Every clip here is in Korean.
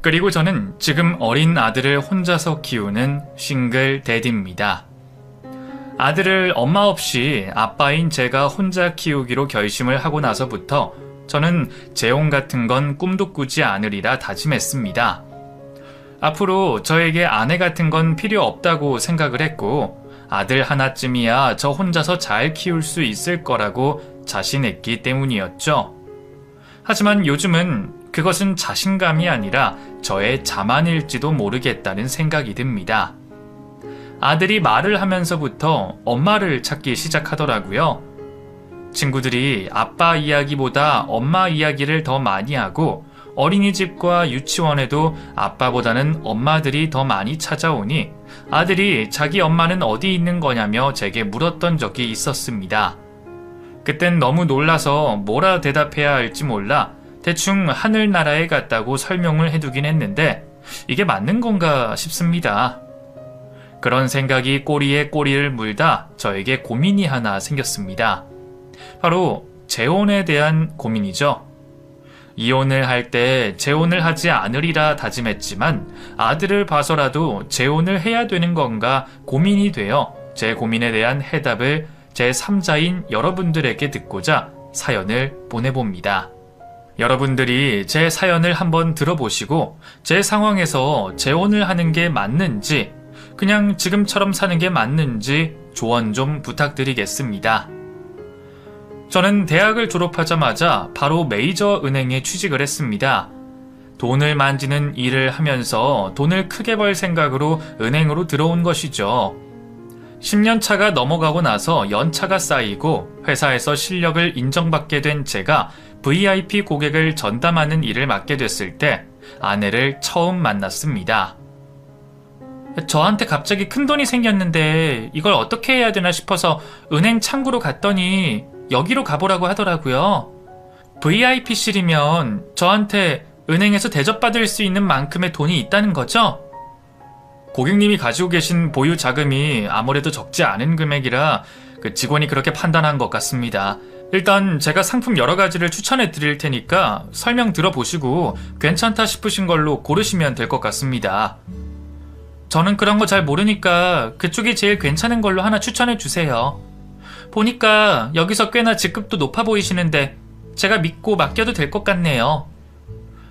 그리고 저는 지금 어린 아들을 혼자서 키우는 싱글 데디입니다. 아들을 엄마 없이 아빠인 제가 혼자 키우기로 결심을 하고 나서부터 저는 재혼 같은 건 꿈도 꾸지 않으리라 다짐했습니다. 앞으로 저에게 아내 같은 건 필요 없다고 생각을 했고 아들 하나쯤이야 저 혼자서 잘 키울 수 있을 거라고 자신했기 때문이었죠. 하지만 요즘은 그것은 자신감이 아니라 저의 자만일지도 모르겠다는 생각이 듭니다. 아들이 말을 하면서부터 엄마를 찾기 시작하더라고요. 친구들이 아빠 이야기보다 엄마 이야기를 더 많이 하고 어린이집과 유치원에도 아빠보다는 엄마들이 더 많이 찾아오니 아들이 자기 엄마는 어디 있는 거냐며 제게 물었던 적이 있었습니다. 그땐 너무 놀라서 뭐라 대답해야 할지 몰라 대충 하늘나라에 갔다고 설명을 해두긴 했는데 이게 맞는 건가 싶습니다. 그런 생각이 꼬리에 꼬리를 물다 저에게 고민이 하나 생겼습니다. 바로 재혼에 대한 고민이죠. 이혼을 할 때 재혼을 하지 않으리라 다짐했지만 아들을 봐서라도 재혼을 해야 되는 건가 고민이 되어 제 고민에 대한 해답을 제 3자인 여러분들에게 듣고자 사연을 보내봅니다. 여러분들이 제 사연을 한번 들어보시고 제 상황에서 재혼을 하는 게 맞는지 그냥 지금처럼 사는 게 맞는지 조언 좀 부탁드리겠습니다. 저는 대학을 졸업하자마자 바로 메이저 은행에 취직을 했습니다. 돈을 만지는 일을 하면서 돈을 크게 벌 생각으로 은행으로 들어온 것이죠. 10년 차가 넘어가고 나서 연차가 쌓이고 회사에서 실력을 인정받게 된 제가 VIP 고객을 전담하는 일을 맡게 됐을 때 아내를 처음 만났습니다. 저한테 갑자기 큰돈이 생겼는데 이걸 어떻게 해야 되나 싶어서 은행 창구로 갔더니 여기로 가보라고 하더라고요. VIP실이면 저한테 은행에서 대접받을 수 있는 만큼의 돈이 있다는 거죠? 고객님이 가지고 계신 보유 자금이 아무래도 적지 않은 금액이라 그 직원이 그렇게 판단한 것 같습니다. 일단 제가 상품 여러 가지를 추천해 드릴 테니까 설명 들어보시고 괜찮다 싶으신 걸로 고르시면 될 것 같습니다. 저는 그런 거 잘 모르니까 그쪽이 제일 괜찮은 걸로 하나 추천해 주세요. 보니까 여기서 꽤나 직급도 높아 보이시는데 제가 믿고 맡겨도 될 것 같네요.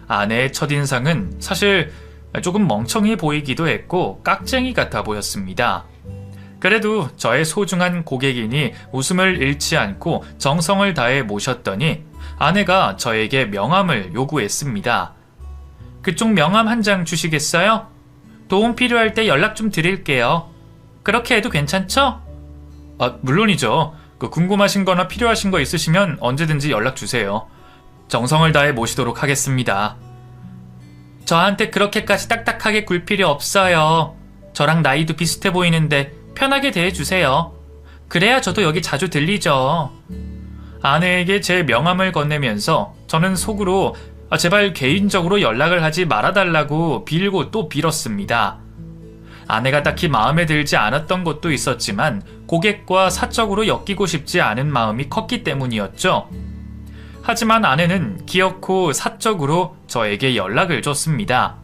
아내의 첫인상은 사실 조금 멍청해 보이기도 했고 깍쟁이 같아 보였습니다. 그래도 저의 소중한 고객이니 웃음을 잃지 않고 정성을 다해 모셨더니 아내가 저에게 명함을 요구했습니다. 그쪽 명함 한 장 주시겠어요? 도움 필요할 때 연락 좀 드릴게요. 그렇게 해도 괜찮죠? 물론이죠. 궁금하신 거나 필요하신 거 있으시면 언제든지 연락 주세요. 정성을 다해 모시도록 하겠습니다. 저한테 그렇게까지 딱딱하게 굴 필요 없어요. 저랑 나이도 비슷해 보이는데 편하게 대해주세요. 그래야 저도 여기 자주 들리죠. 아내에게 제 명함을 건네면서 저는 속으로 제발 개인적으로 연락을 하지 말아달라고 빌고 또 빌었습니다. 아내가 딱히 마음에 들지 않았던 것도 있었지만 고객과 사적으로 엮이고 싶지 않은 마음이 컸기 때문이었죠. 하지만 아내는 기어코 사적으로 저에게 연락을 줬습니다.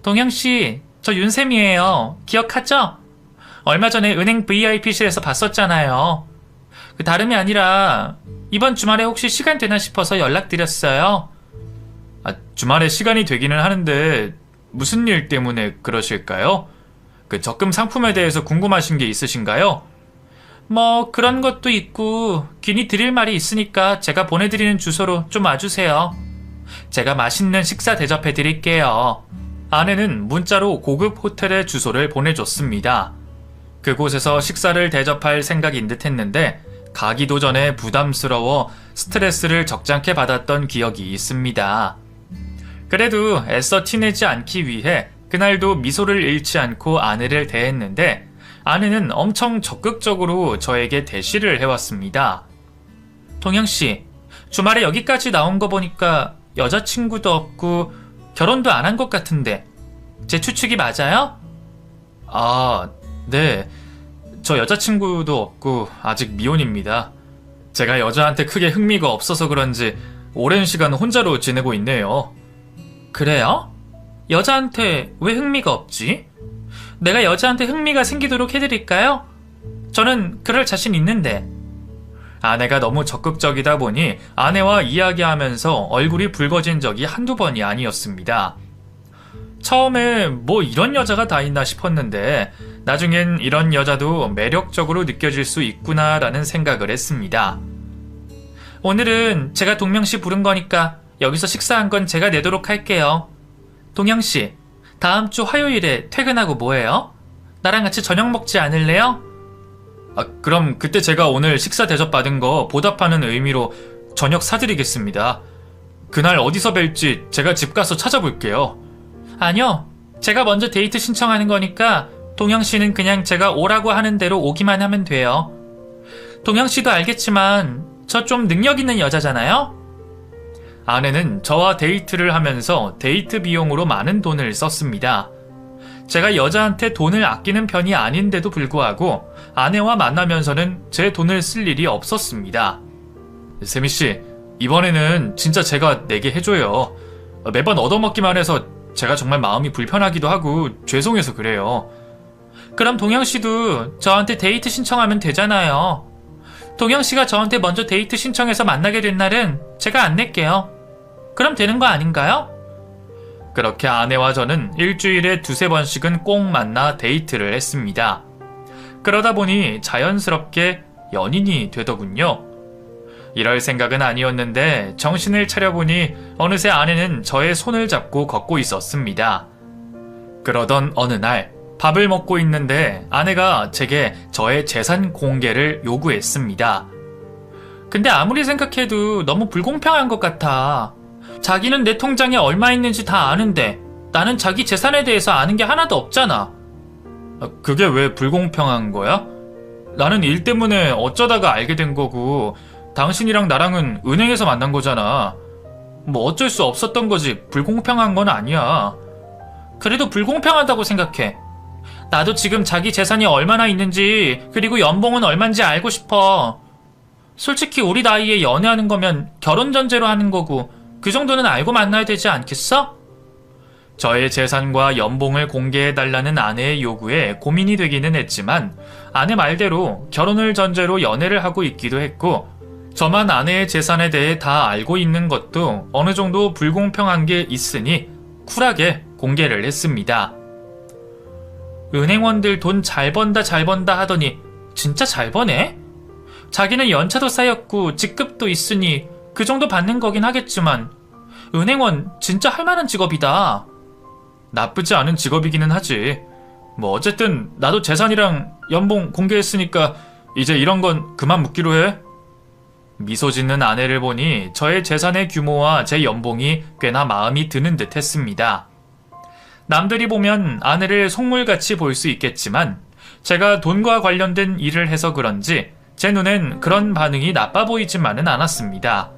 동영씨, 저 윤쌤이에요. 기억하죠? 얼마 전에 은행 VIP실에서 봤었잖아요. 그 다름이 아니라 이번 주말에 혹시 시간 되나 싶어서 연락드렸어요. 주말에 시간이 되기는 하는데 무슨 일 때문에 그러실까요? 그 적금 상품에 대해서 궁금하신 게 있으신가요? 뭐 그런 것도 있고 괜히 드릴 말이 있으니까 제가 보내드리는 주소로 좀 와주세요. 제가 맛있는 식사 대접해 드릴게요. 아내는 문자로 고급 호텔의 주소를 보내줬습니다. 그곳에서 식사를 대접할 생각인 듯 했는데 가기도 전에 부담스러워 스트레스를 적잖게 받았던 기억이 있습니다. 그래도 애써 티내지 않기 위해 그날도 미소를 잃지 않고 아내를 대했는데 아내는 엄청 적극적으로 저에게 대시를 해왔습니다. 동영씨, 주말에 여기까지 나온 거 보니까 여자친구도 없고 결혼도 안 한 것 같은데 제 추측이 맞아요? 네. 저 여자친구도 없고 아직 미혼입니다. 제가 여자한테 크게 흥미가 없어서 그런지 오랜 시간 혼자로 지내고 있네요. 그래요? 여자한테 왜 흥미가 없지? 내가 여자한테 흥미가 생기도록 해드릴까요? 저는 그럴 자신 있는데. 아내가 너무 적극적이다 보니 아내와 이야기하면서 얼굴이 붉어진 적이 한두 번이 아니었습니다. 처음에 뭐 이런 여자가 다 있나 싶었는데 나중엔 이런 여자도 매력적으로 느껴질 수 있구나라는 생각을 했습니다. 오늘은 제가 동명씨 부른 거니까 여기서 식사한 건 제가 내도록 할게요. 동영씨, 다음 주 화요일에 퇴근하고 뭐해요? 나랑 같이 저녁 먹지 않을래요? 그럼 그때 제가 오늘 식사 대접 받은 거 보답하는 의미로 저녁 사드리겠습니다. 그날 어디서 뵐지 제가 집 가서 찾아볼게요. 아니요, 제가 먼저 데이트 신청하는 거니까 동영씨는 그냥 제가 오라고 하는 대로 오기만 하면 돼요. 동영씨도 알겠지만 저 좀 능력 있는 여자잖아요? 아내는 저와 데이트를 하면서 데이트 비용으로 많은 돈을 썼습니다. 제가 여자한테 돈을 아끼는 편이 아닌데도 불구하고 아내와 만나면서는 제 돈을 쓸 일이 없었습니다. 세미씨, 이번에는 진짜 제가 내게 해줘요. 매번 얻어먹기만 해서 제가 정말 마음이 불편하기도 하고 죄송해서 그래요. 그럼 동영씨도 저한테 데이트 신청하면 되잖아요. 동영씨가 저한테 먼저 데이트 신청해서 만나게 된 날은 제가 안 낼게요. 그럼 되는 거 아닌가요? 그렇게 아내와 저는 일주일에 2-3번씩은 꼭 만나 데이트를 했습니다. 그러다 보니 자연스럽게 연인이 되더군요. 이럴 생각은 아니었는데 정신을 차려보니 어느새 아내는 저의 손을 잡고 걷고 있었습니다. 그러던 어느 날 밥을 먹고 있는데 아내가 제게 저의 재산 공개를 요구했습니다. 근데 아무리 생각해도 너무 불공평한 것 같아. 자기는 내 통장에 얼마 있는지 다 아는데 나는 자기 재산에 대해서 아는 게 하나도 없잖아. 그게 왜 불공평한 거야? 나는 일 때문에 어쩌다가 알게 된 거고 당신이랑 나랑은 은행에서 만난 거잖아. 뭐 어쩔 수 없었던 거지 불공평한 건 아니야. 그래도 불공평하다고 생각해. 나도 지금 자기 재산이 얼마나 있는지 그리고 연봉은 얼만지 알고 싶어. 솔직히 우리 나이에 연애하는 거면 결혼 전제로 하는 거고 그 정도는 알고 만나야 되지 않겠어? 저의 재산과 연봉을 공개해달라는 아내의 요구에 고민이 되기는 했지만 아내 말대로 결혼을 전제로 연애를 하고 있기도 했고 저만 아내의 재산에 대해 다 알고 있는 것도 어느 정도 불공평한 게 있으니 쿨하게 공개를 했습니다. 은행원들 돈 잘 번다 하더니 진짜 잘 버네? 자기는 연차도 쌓였고 직급도 있으니 그 정도 받는 거긴 하겠지만 은행원 진짜 할 만한 직업이다. 나쁘지 않은 직업이기는 하지. 뭐 어쨌든 나도 재산이랑 연봉 공개했으니까 이제 이런 건 그만 묻기로 해. 미소 짓는 아내를 보니 저의 재산의 규모와 제 연봉이 꽤나 마음이 드는 듯 했습니다. 남들이 보면 아내를 속물같이 볼 수 있겠지만 제가 돈과 관련된 일을 해서 그런지 제 눈엔 그런 반응이 나빠 보이지만은 않았습니다.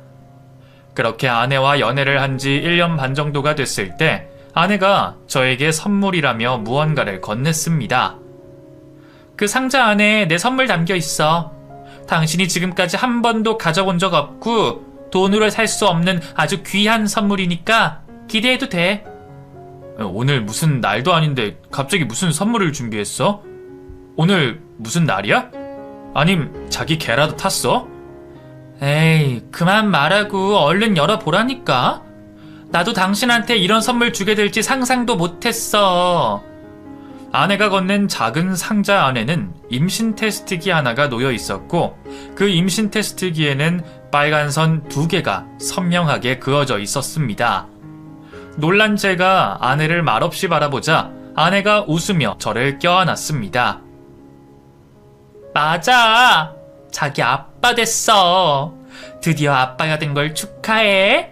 그렇게 아내와 연애를 한 지 1년 반 정도가 됐을 때 아내가 저에게 선물이라며 무언가를 건넸습니다. 그 상자 안에 내 선물 담겨 있어. 당신이 지금까지 한 번도 가져본 적 없고 돈으로 살 수 없는 아주 귀한 선물이니까 기대해도 돼. 오늘 무슨 날도 아닌데 갑자기 무슨 선물을 준비했어? 오늘 무슨 날이야? 아님 자기 개라도 탔어? 에이, 그만 말하고 얼른 열어보라니까. 나도 당신한테 이런 선물 주게 될지 상상도 못했어. 아내가 건넨 작은 상자 안에는 임신 테스트기 하나가 놓여 있었고 그 임신 테스트기에는 빨간 선 2개가 선명하게 그어져 있었습니다. 놀란 제가 아내를 말없이 바라보자 아내가 웃으며 저를 껴안았습니다. 맞아. 자기 아빠 됐어. 드디어 아빠가 된 걸 축하해.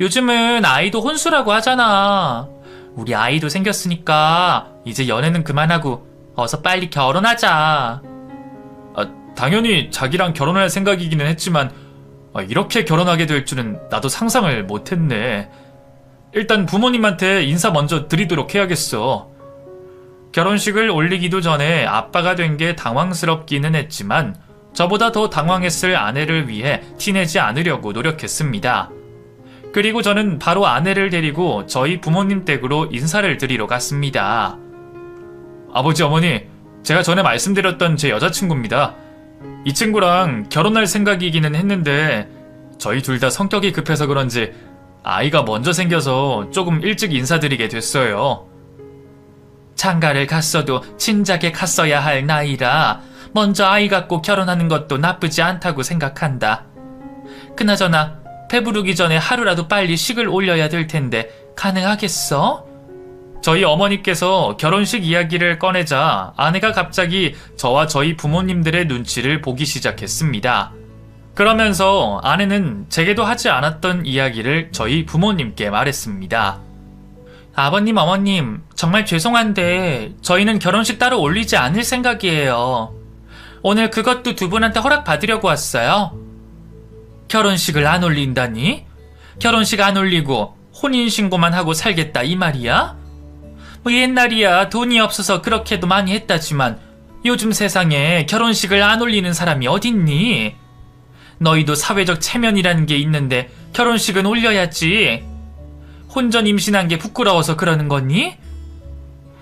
요즘은 아이도 혼수라고 하잖아. 우리 아이도 생겼으니까 이제 연애는 그만하고 어서 빨리 결혼하자. 당연히 자기랑 결혼할 생각이기는 했지만 이렇게 결혼하게 될 줄은 나도 상상을 못했네. 일단 부모님한테 인사 먼저 드리도록 해야겠어. 결혼식을 올리기도 전에 아빠가 된 게 당황스럽기는 했지만 저보다 더 당황했을 아내를 위해 티내지 않으려고 노력했습니다. 그리고 저는 바로 아내를 데리고 저희 부모님 댁으로 인사를 드리러 갔습니다. 아버지, 어머니, 제가 전에 말씀드렸던 제 여자친구입니다. 이 친구랑 결혼할 생각이기는 했는데 저희 둘 다 성격이 급해서 그런지 아이가 먼저 생겨서 조금 일찍 인사드리게 됐어요. 장가를 갔어도 진작에 갔어야 할 나이라 먼저 아이 갖고 결혼하는 것도 나쁘지 않다고 생각한다. 그나저나 배부르기 전에 하루라도 빨리 식을 올려야 될 텐데 가능하겠어? 저희 어머니께서 결혼식 이야기를 꺼내자 아내가 갑자기 저와 저희 부모님들의 눈치를 보기 시작했습니다. 그러면서 아내는 제게도 하지 않았던 이야기를 저희 부모님께 말했습니다. 아버님, 어머님, 정말 죄송한데 저희는 결혼식 따로 올리지 않을 생각이에요. 오늘 그것도 두 분한테 허락받으려고 왔어요. 결혼식을 안 올린다니? 결혼식 안 올리고 혼인신고만 하고 살겠다 이 말이야? 뭐 옛날이야 돈이 없어서 그렇게도 많이 했다지만 요즘 세상에 결혼식을 안 올리는 사람이 어딨니? 너희도 사회적 체면이라는 게 있는데 결혼식은 올려야지. 혼전 임신한 게 부끄러워서 그러는 거니?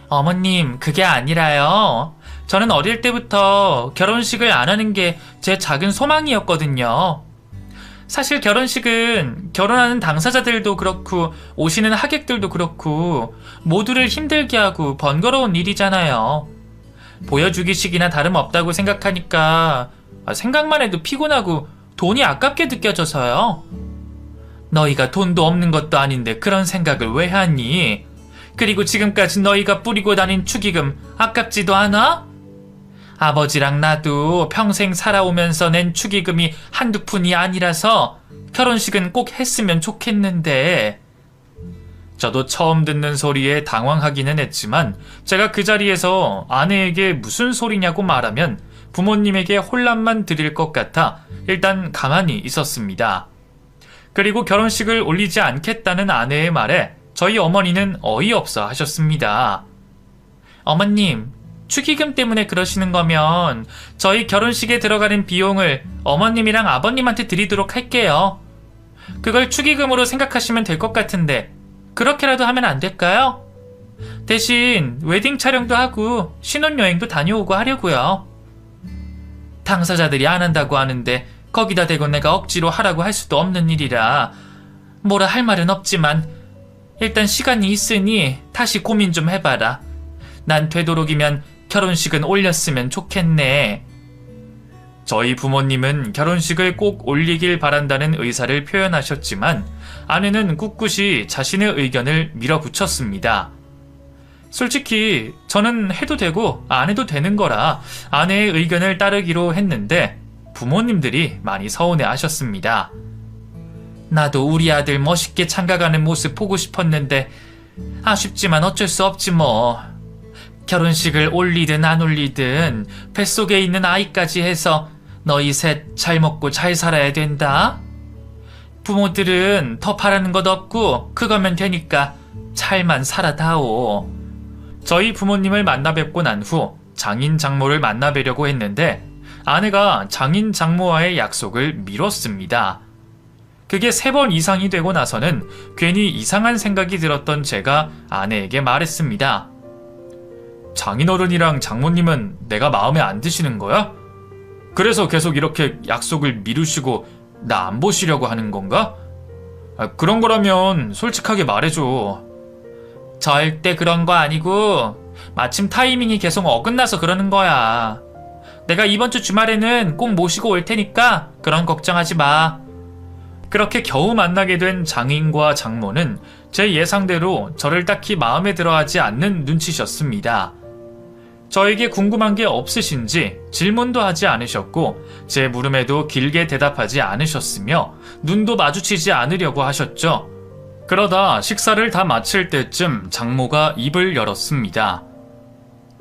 어머님, 그게 아니라요. 저는 어릴 때부터 결혼식을 안 하는 게 제 작은 소망이었거든요. 사실 결혼식은 결혼하는 당사자들도 그렇고 오시는 하객들도 그렇고 모두를 힘들게 하고 번거로운 일이잖아요. 보여주기식이나 다름없다고 생각하니까 생각만 해도 피곤하고 돈이 아깝게 느껴져서요. 너희가 돈도 없는 것도 아닌데 그런 생각을 왜 하니? 그리고 지금까지 너희가 뿌리고 다닌 축의금 아깝지도 않아? 아버지랑 나도 평생 살아오면서 낸 축의금이 한두 푼이 아니라서 결혼식은 꼭 했으면 좋겠는데. 저도 처음 듣는 소리에 당황하기는 했지만 제가 그 자리에서 아내에게 무슨 소리냐고 말하면 부모님에게 혼란만 드릴 것 같아 일단 가만히 있었습니다. 그리고 결혼식을 올리지 않겠다는 아내의 말에 저희 어머니는 어이없어 하셨습니다. 어머님, 축의금 때문에 그러시는 거면 저희 결혼식에 들어가는 비용을 어머님이랑 아버님한테 드리도록 할게요. 그걸 축의금으로 생각하시면 될 것 같은데 그렇게라도 하면 안 될까요? 대신 웨딩 촬영도 하고 신혼여행도 다녀오고 하려고요. 당사자들이 안 한다고 하는데 거기다 대고 내가 억지로 하라고 할 수도 없는 일이라 뭐라 할 말은 없지만 일단 시간이 있으니 다시 고민 좀 해봐라. 난 되도록이면 결혼식은 올렸으면 좋겠네. 저희 부모님은 결혼식을 꼭 올리길 바란다는 의사를 표현하셨지만 아내는 꿋꿋이 자신의 의견을 밀어붙였습니다. 솔직히 저는 해도 되고 안 해도 되는 거라 아내의 의견을 따르기로 했는데 부모님들이 많이 서운해 하셨습니다. 나도 우리 아들 멋있게 장가가는 모습 보고 싶었는데 아쉽지만 어쩔 수 없지 뭐. 결혼식을 올리든 안 올리든 뱃속에 있는 아이까지 해서 너희 셋 잘 먹고 잘 살아야 된다. 부모들은 더 바라는 것 없고 그거면 되니까 잘만 살아다오. 저희 부모님을 만나 뵙고 난 후 장인 장모를 만나 뵈려고 했는데 아내가 장인 장모와의 약속을 미뤘습니다. 그게 3번 이상이 되고 나서는 괜히 이상한 생각이 들었던 제가 아내에게 말했습니다. 장인어른이랑 장모님은 내가 마음에 안 드시는 거야? 그래서 계속 이렇게 약속을 미루시고 나 안 보시려고 하는 건가? 그런 거라면 솔직하게 말해줘. 절대 그런 거 아니고 마침 타이밍이 계속 어긋나서 그러는 거야. 내가 이번 주 주말에는 꼭 모시고 올 테니까 그런 걱정하지 마. 그렇게 겨우 만나게 된 장인과 장모는 제 예상대로 저를 딱히 마음에 들어하지 않는 눈치셨습니다. 저에게 궁금한 게 없으신지 질문도 하지 않으셨고 제 물음에도 길게 대답하지 않으셨으며 눈도 마주치지 않으려고 하셨죠. 그러다 식사를 다 마칠 때쯤 장모가 입을 열었습니다.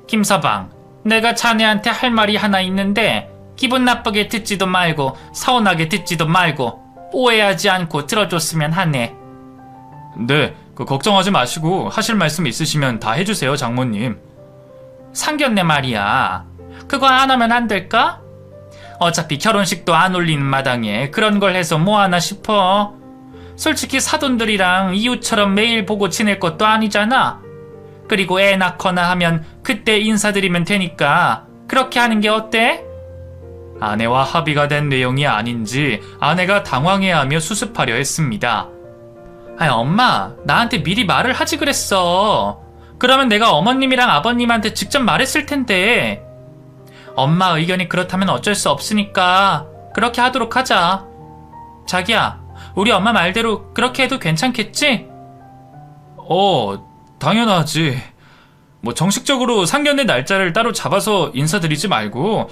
김서방, 내가 자네한테 할 말이 하나 있는데 기분 나쁘게 듣지도 말고 서운하게 듣지도 말고 오해하지 않고 들어줬으면 하네. 네, 걱정하지 마시고 하실 말씀 있으시면 다 해주세요, 장모님. 상견례 말이야. 그거 안 하면 안 될까? 어차피 결혼식도 안 올리는 마당에 그런 걸 해서 뭐 하나 싶어. 솔직히 사돈들이랑 이웃처럼 매일 보고 지낼 것도 아니잖아. 그리고 애 낳거나 하면 그때 인사드리면 되니까 그렇게 하는 게 어때? 아내와 합의가 된 내용이 아닌지 아내가 당황해하며 수습하려 했습니다. 아니, 엄마, 나한테 미리 말을 하지 그랬어. 그러면 내가 어머님이랑 아버님한테 직접 말했을 텐데. 엄마 의견이 그렇다면 어쩔 수 없으니까 그렇게 하도록 하자. 자기야, 우리 엄마 말대로 그렇게 해도 괜찮겠지? 당연하지. 뭐 정식적으로 상견례 날짜를 따로 잡아서 인사드리지 말고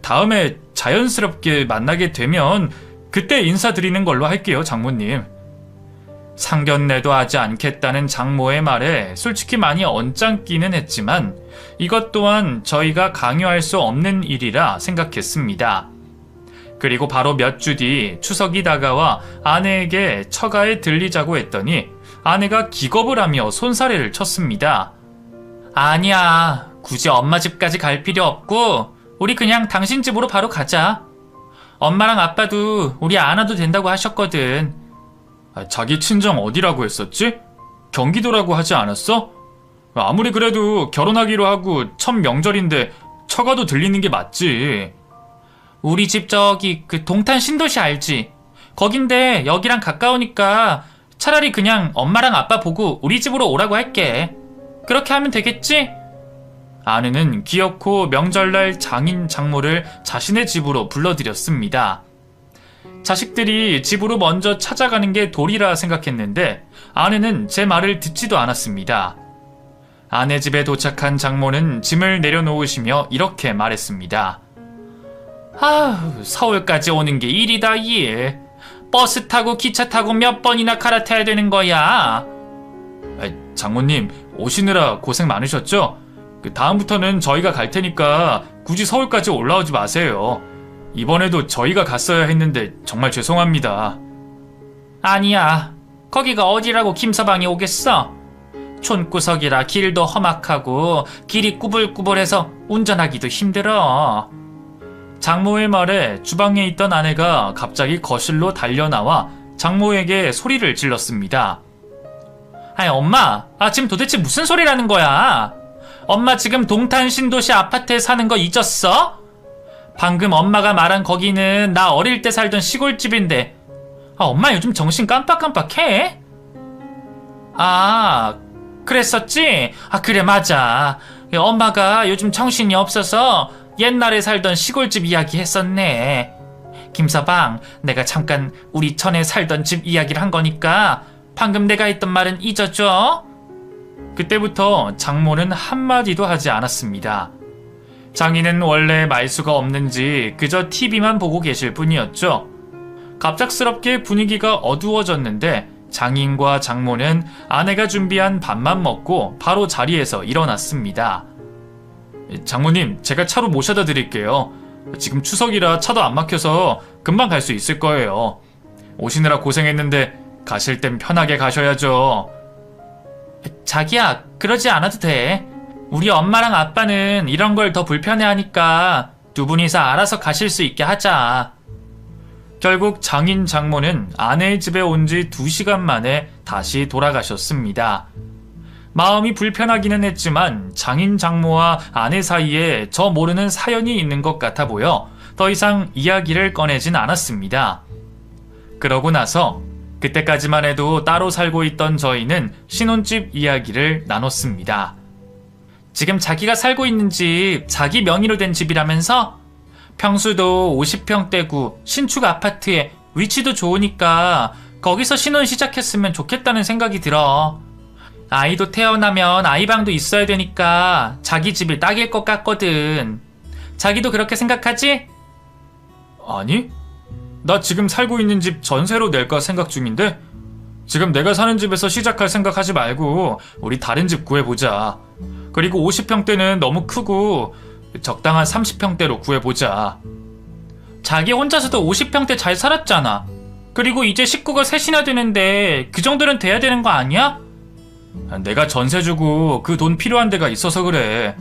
다음에 자연스럽게 만나게 되면 그때 인사드리는 걸로 할게요, 장모님. 상견례도 하지 않겠다는 장모의 말에 솔직히 많이 언짢기는 했지만 이것 또한 저희가 강요할 수 없는 일이라 생각했습니다. 그리고 바로 몇 주 뒤 추석이 다가와 아내에게 처가에 들리자고 했더니 아내가 기겁을 하며 손사래를 쳤습니다. 아니야, 굳이 엄마 집까지 갈 필요 없고 우리 그냥 당신 집으로 바로 가자. 엄마랑 아빠도 우리 안 와도 된다고 하셨거든. 자기 친정 어디라고 했었지? 경기도라고 하지 않았어? 아무리 그래도 결혼하기로 하고 첫 명절인데 처가도 들리는 게 맞지. 우리 집 저기 동탄 신도시 알지? 거긴데 여기랑 가까우니까 차라리 그냥 엄마랑 아빠 보고 우리 집으로 오라고 할게. 그렇게 하면 되겠지? 아내는 기어코 명절날 장인 장모를 자신의 집으로 불러들였습니다. 자식들이 집으로 먼저 찾아가는 게 도리라 생각했는데 아내는 제 말을 듣지도 않았습니다. 아내 집에 도착한 장모는 짐을 내려놓으시며 이렇게 말했습니다. 아우, 서울까지 오는 게 일이다, 일. 버스 타고 기차 타고 몇 번이나 갈아타야 되는 거야. 장모님, 오시느라 고생 많으셨죠? 다음부터는 저희가 갈 테니까 굳이 서울까지 올라오지 마세요. 이번에도 저희가 갔어야 했는데 정말 죄송합니다. 아니야, 거기가 어디라고 김서방이 오겠어? 촌구석이라 길도 험악하고 길이 꾸불꾸불해서 운전하기도 힘들어. 장모의 말에 주방에 있던 아내가 갑자기 거실로 달려나와 장모에게 소리를 질렀습니다. 아니, 엄마, 지금 도대체 무슨 소리라는 거야? 엄마 지금 동탄 신도시 아파트에 사는 거 잊었어? 방금 엄마가 말한 거기는 나 어릴 때 살던 시골집인데. 엄마 요즘 정신 깜빡깜빡해? 그랬었지? 그래, 맞아. 엄마가 요즘 정신이 없어서 옛날에 살던 시골집 이야기 했었네. 김서방, 내가 잠깐 우리 전에 살던 집 이야기를 한 거니까 방금 내가 했던 말은 잊어줘. 그때부터 장모는 한마디도 하지 않았습니다. 장인은 원래 말수가 없는지 그저 TV만 보고 계실 뿐이었죠. 갑작스럽게 분위기가 어두워졌는데 장인과 장모는 아내가 준비한 밥만 먹고 바로 자리에서 일어났습니다. 장모님, 제가 차로 모셔다 드릴게요. 지금 추석이라 차도 안 막혀서 금방 갈 수 있을 거예요. 오시느라 고생했는데 가실 땐 편하게 가셔야죠. 자기야, 그러지 않아도 돼. 우리 엄마랑 아빠는 이런 걸 더 불편해하니까 두 분이서 알아서 가실 수 있게 하자. 결국 장인 장모는 아내의 집에 온 지 2시간 만에 다시 돌아가셨습니다. 마음이 불편하기는 했지만 장인 장모와 아내 사이에 저 모르는 사연이 있는 것 같아 보여 더 이상 이야기를 꺼내진 않았습니다. 그러고 나서 그때까지만 해도 따로 살고 있던 저희는 신혼집 이야기를 나눴습니다. 지금 자기가 살고 있는 집 자기 명의로 된 집이라면서? 평수도 50평대고 신축 아파트에 위치도 좋으니까 거기서 신혼 시작했으면 좋겠다는 생각이 들어. 아이도 태어나면 아이방도 있어야 되니까 자기 집이 딱일 것 같거든. 자기도 그렇게 생각하지? 아니, 나 지금 살고 있는 집 전세로 낼까 생각 중인데 지금 내가 사는 집에서 시작할 생각하지 말고 우리 다른 집 구해보자. 그리고 50평대는 너무 크고 적당한 30평대로 구해보자. 자기 혼자서도 50평대 잘 살았잖아. 그리고 이제 식구가 셋이나 되는데 그 정도는 돼야 되는 거 아니야? 내가 전세 주고 그 돈 필요한 데가 있어서 그래.